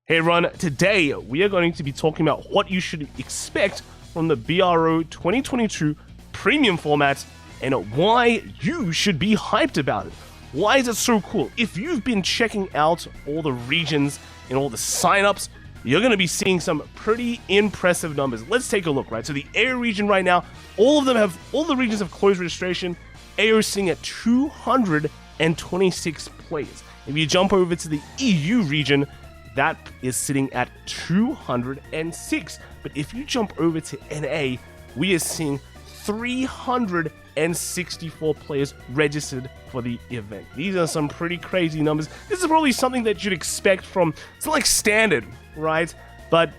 Hey everyone, today we are going to be talking about what you should expect from the BRO2022 premium format and why you should be hyped about it. Why is it so cool? If you've been checking out all the regions and all the signups, you're going to be seeing some pretty impressive numbers. Let's take a look, right? So the AO region right now, all the regions have closed registration. AO is sitting at 226 players. If you jump over to the EU region, that is sitting at 206. But if you jump over to NA, we are seeing 364 players registered for the event. These are some pretty crazy numbers. This is probably something that you'd expect from, it's not like standard, right? But,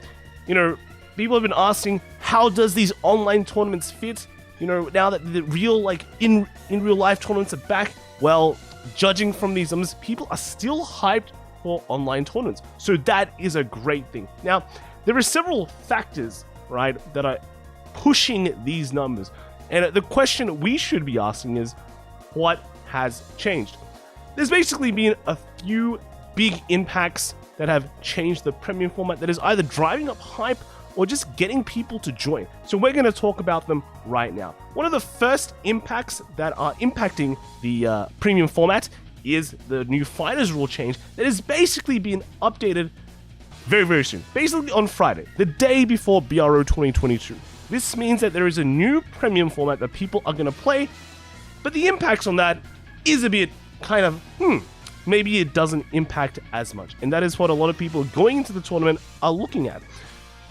you know, people have been asking, how does these online tournaments fit? You know, now that the real, like, in real life tournaments are back, well, judging from these numbers, people are still hyped for online tournaments. So that is a great thing. Now, there are several factors, right, that are pushing these numbers. And the question we should be asking is, what has changed? There's basically been a few big impacts that have changed the premium format that is either driving up hype or just getting people to join. So we're going to talk about them right now. One of the first impacts that are impacting the premium format is the new fighters rule change that is basically being updated very, very soon. Basically on Friday, the day before BRO 2022. This means that there is a new premium format that people are going to play, but the impacts on that is a bit kind of, maybe it doesn't impact as much. And that is what a lot of people going into the tournament are looking at.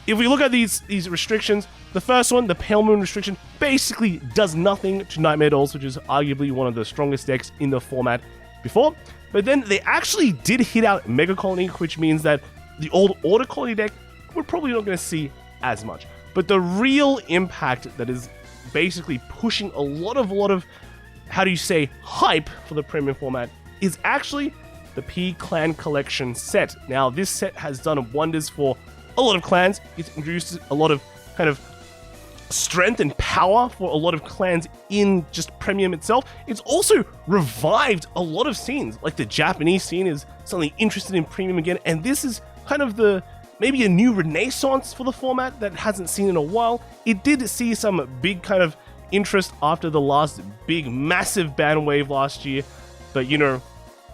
If we look at these restrictions, the first one, the Pale Moon restriction, basically does nothing to Nightmare Dolls, which is arguably one of the strongest decks in the format before. But then they actually did hit out Mega Colony, which means that the old Order Colony deck, we're probably not going to see as much. But the real impact that is basically pushing a lot of, how do you say, hype for the premium format is actually the P Clan Collection set. Now, this set has done wonders for a lot of clans. It's introduced a lot of kind of strength and power for a lot of clans in just premium itself. It's also revived a lot of scenes, like the Japanese scene is suddenly interested in premium again, and this is kind of maybe a new renaissance for the format that hasn't seen in a while. It did see some big kind of interest after the last big massive ban wave last year, but you know,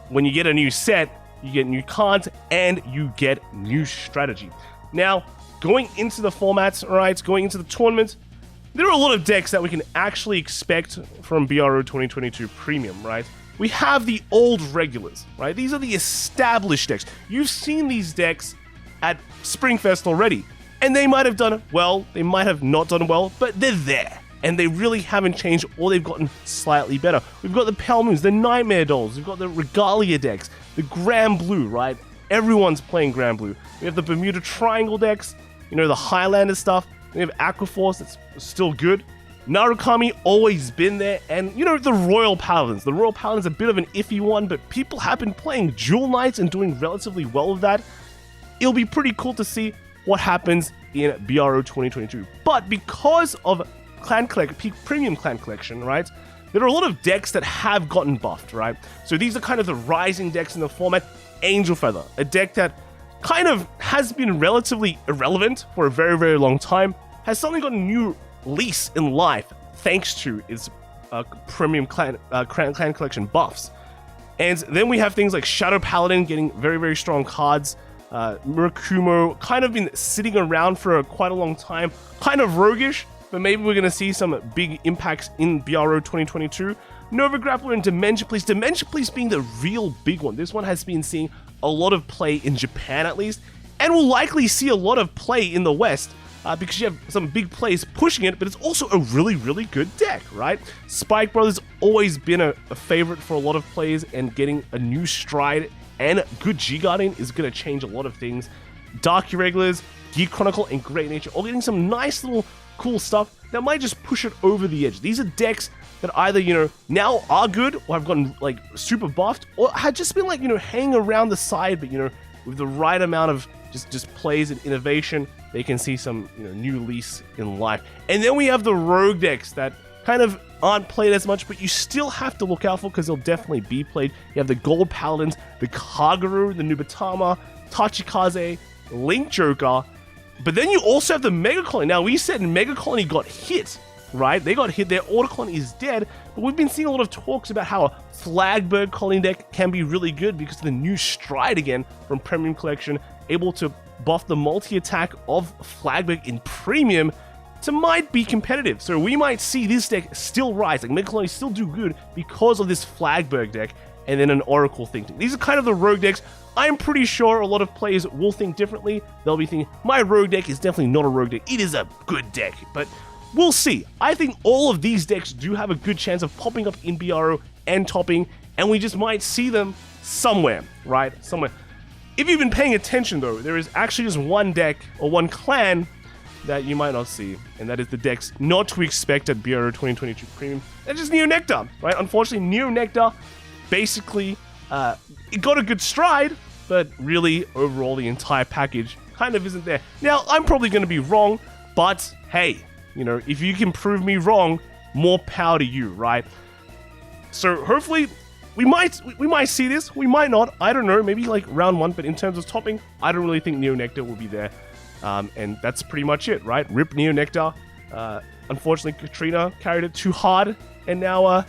when you get a new set, you get new cards and you get new strategy. Now, going into the formats, right, going into the tournament, there are a lot of decks that we can actually expect from BRO 2022 Premium, right? We have the old regulars, right? These are the established decks. You've seen these decks at Springfest already, and they might have done well, they might have not done well, but they're there, and they really haven't changed, or they've gotten slightly better. We've got the Pale Moons, the Nightmare Dolls, we've got the Regalia decks, the Grand Blue, right? Everyone's playing Grand Blue. We have the Bermuda Triangle decks, you know, the Highlander stuff. We have Aquaforce, that's still good. Narukami, always been there. And, you know, the Royal Paladins. The Royal Paladins, a bit of an iffy one, but people have been playing Jewel Knights and doing relatively well with that. It'll be pretty cool to see what happens in BRO 2022. But because of Premium Clan Collection, right, there are a lot of decks that have gotten buffed, right? So these are kind of the rising decks in the format. Angel Feather, a deck that kind of has been relatively irrelevant for a very, very long time, has suddenly got a new lease in life thanks to its Premium Clan Collection buffs. And then we have things like Shadow Paladin getting very, very strong cards. Murakumo kind of been sitting around for quite a long time, kind of roguish, but maybe we're going to see some big impacts in BRO 2022. Nova Grappler and Dimension Police. Dimension Police being the real big one. This one has been seeing a lot of play in Japan at least, and will likely see a lot of play in the West because you have some big plays pushing it, but it's also a really, really good deck, right? Spike Brothers always been a favorite for a lot of players, and getting a new stride and good G-Guardian is going to change a lot of things. Dark Irregulars, Geek Chronicle, and Great Nature all getting some nice little cool stuff that might just push it over the edge. These are decks that either, you know, now are good or have gotten like super buffed, or had just been like, you know, hanging around the side, but you know, with the right amount of just plays and innovation, they can see some, you know, new lease in life. And then we have the rogue decks that kind of aren't played as much, but you still have to look out for because they'll definitely be played. You have the Gold Paladins, the Kaguru, the Nubatama, Tachikaze, Link Joker, but then you also have the Mega Colony. Now, we said Mega Colony got hit, right? They got hit, their Auto Colony is dead, but we've been seeing a lot of talks about how a Flagbird Colony deck can be really good because of the new Stride again from Premium Collection, able to buff the multi-attack of Flagbird in Premium to might be competitive. So we might see this deck still rise, like Mega Colony still do good because of this Flagbird deck, and then an Oracle thinking. These are kind of the rogue decks. I'm pretty sure a lot of players will think differently. They'll be thinking, my rogue deck is definitely not a rogue deck. It is a good deck, but we'll see. I think all of these decks do have a good chance of popping up in BRO and topping, and we just might see them somewhere, right? Somewhere. If you've been paying attention, though, there is actually just one deck or one clan that you might not see, and that is the decks not to expect at BRO2022 Premium. That's just Neo Nectar, right? Unfortunately, Neo Nectar basically it got a good stride, but really overall the entire package kind of isn't there. Now, I'm probably going to be wrong, but hey, you know, if you can prove me wrong, more power to you, right? So hopefully we might see this, we might not, I don't know, maybe like round 1, but in terms of topping, I don't really think Neo Nectar will be there. And that's pretty much it, right? Rip Neo Nectar. Unfortunately, Katrina carried it too hard, and now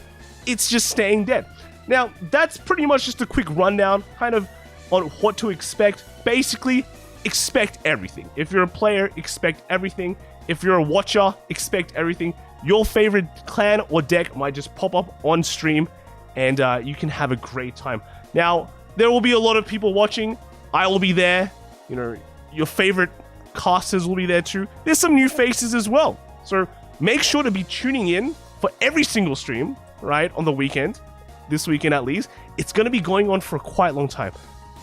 it's just staying dead. Now, that's pretty much just a quick rundown, kind of on what to expect. Basically, expect everything. If you're a player, expect everything. If you're a watcher, expect everything. Your favorite clan or deck might just pop up on stream, and you can have a great time. Now, there will be a lot of people watching. I will be there. You know, your favorite casters will be there too. There's some new faces as well. So make sure to be tuning in for every single stream, right, on the weekend. This weekend at least. It's going to be going on for a quite long time.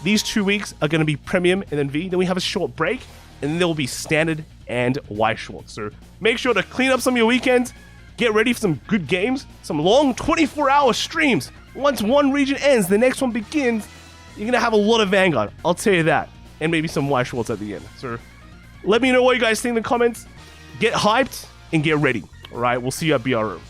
These 2 weeks are going to be Premium and then V. Then we have a short break, and then there will be Standard and White Short. So make sure to clean up some of your weekends. Get ready for some good games. Some long 24-hour streams. Once one region ends, the next one begins. You're going to have a lot of Vanguard. I'll tell you that. And maybe some White Shorts at the end. So let me know what you guys think in the comments. Get hyped and get ready. All right, we'll see you at BRO.